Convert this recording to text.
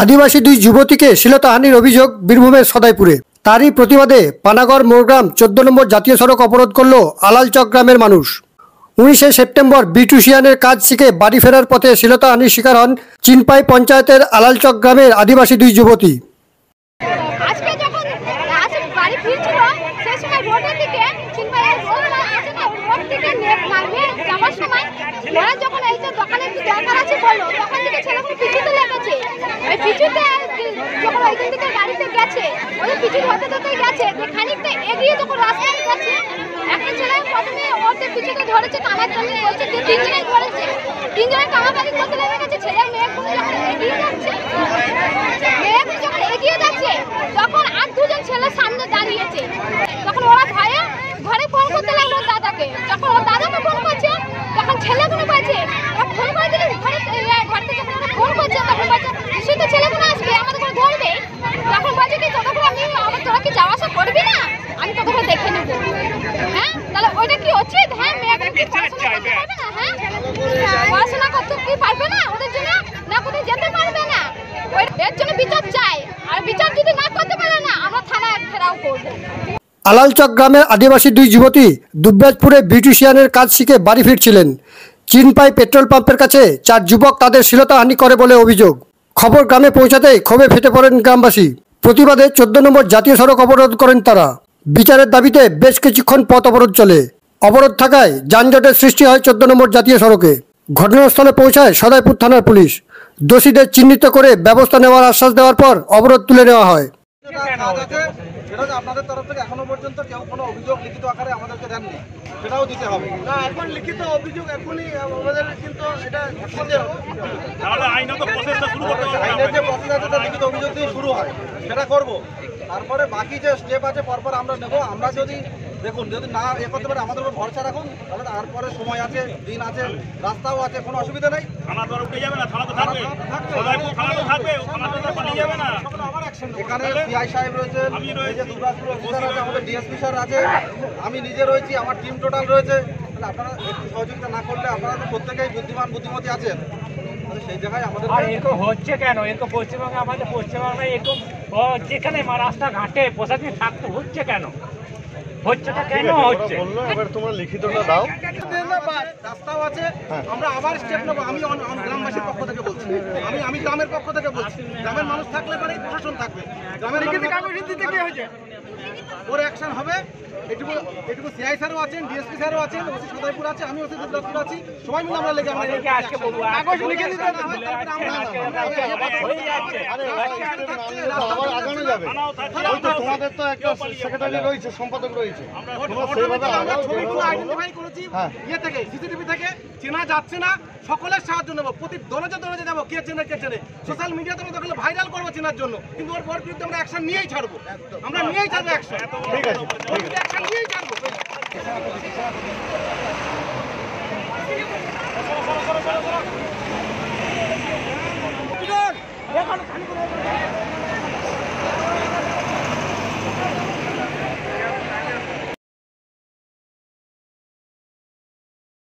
আদিবাসী দুই যুবতীকে শ্লীলতাহানির অভিযোগ বীরভূমের সদাইপুরে। তারই প্রতিবাদে পানাগড় মোরগ্রাম 14 নম্বর জাতীয় সড়ক অবরোধ করল আলালচক গ্রামের মানুষ। 19শে সেপ্টেম্বর বিউটিশিয়ানের কাজ শিখে বাড়ি ফেরার পথে শ্লীলতাহানির শিকার হন চিনপাই পঞ্চায়েতের আলালচক গ্রামের আদিবাসী দুই যুবতী। আলালচক গ্রামের আদিবাসী দুই যুবতী দুবরাজপুরে বিউটিশিয়ানের কাজ শিখে বাড়ি ফিরছিলেন। চিনপাই পেট্রোল পাম্পের কাছে 4 যুবক তাদের শ্লীলতাহানি করে বলে অভিযোগ। খবর গ্রামে পৌঁছাতেই ক্ষোভে ফেটে পড়েন গ্রামবাসী। প্রতিবাদে 14 নম্বর জাতীয় সড়ক অবরোধ করেন তারা। বিচারের দাবিতে বেশ কিছুক্ষণ পথ অবরোধ চলে। অবরোধ থাকায় যানজটের সৃষ্টি হয় 14 নম্বর জাতীয় সড়কে। ঘটনাস্থলে পৌঁছায় সদাইপুর থানার পুলিশ। দোষীদের চিহ্নিত করে ব্যবস্থা নেওয়ার আশ্বাস দেওয়ার পর অবরোধ তুলে নেওয়া হয়। আপনাদের তরফ থেকে এখনো পর্যন্ত কেউ কোনো অভিযোগ লিখিত আকারে আমাদেরকে দেননি, সেটাও দিতে হবে না। এখন লিখিত অভিযোগ এখনই আমাদের কিন্তু এটা আইনের যে প্রসেস আছে তার লিখিত অভিযোগ দিয়ে শুরু হয়, সেটা করব। তারপরে বাকি যে স্টেপ আছে পরপর আমরা নেব। আমরা যদি দেখুন যদি না এ করতে পারে আমাদের উপর ভরসা রাখুন, তাহলে তারপরে সময় আছে, দিন আছে, রাস্তাও আছে, কোনো অসুবিধা নেই। এখানে সিআই সাহেব রয়েছে, আমাদের ডিএসপি স্যার আছে, আমি নিজে রয়েছি, আমার টিম টোটাল রয়েছে। তাহলে আপনারা একটু সহযোগিতা না করলে, আপনারা তো প্রত্যেকেই বুদ্ধিমতী আছেন, সেই জায়গায় আমাদের এরকম হচ্ছে কেন? এরকম পশ্চিমবঙ্গে, আমাদের পশ্চিমবঙ্গে এরকম যেখানে রাস্তাঘাটে প্রশাসনিক থাকতে হচ্ছে কেন? হচ্ছেটা কেন হচ্ছে? এবার তোমরা লিখিতটা দাও। রাস্তাও আছে, আমরা আবার স্টেপ নেবো। আমি গ্রামবাসীর পক্ষ থেকে বলছি, আমি গ্রামের পক্ষ থেকে বলছি। গ্রামের মানুষ থাকলে পরে প্রশাসন থাকবে। গ্রামের ওর অ্যাকশন হবে। এটুকু সিআই স্যারও আছেন, ডিএসপি স্যারও আছেন, ওসি সদাইপুর আছে, আমি ওসি দুবরাজপুর আছি, সবাই মিলে আমরা লেগে কাগজ লিখে দিতে তোমাদের তো একটা সেক্রেটারি রয়েছে, সম্পাদক রয়েছে, আইডেন্টিফাই করেছি ইয়ে থেকে, সিসিটিভি থেকে। চেনা যাচ্ছে না, সকলের সাহায্য নেবো। প্রতি দরজা যাবো, কে চেনে কে চেনে। সোশ্যাল মিডিয়াতে আমরা দেখলে ভাইরাল করবো চেনার জন্য, কিন্তু ওর বিরুদ্ধে আমরা অ্যাকশন নিয়েই ছাড়বো। আমরা নিয়েই ছাড়বো অ্যাকশন। ঠিক আছে, অ্যাকশন নিয়েই ছাড়বো। এখন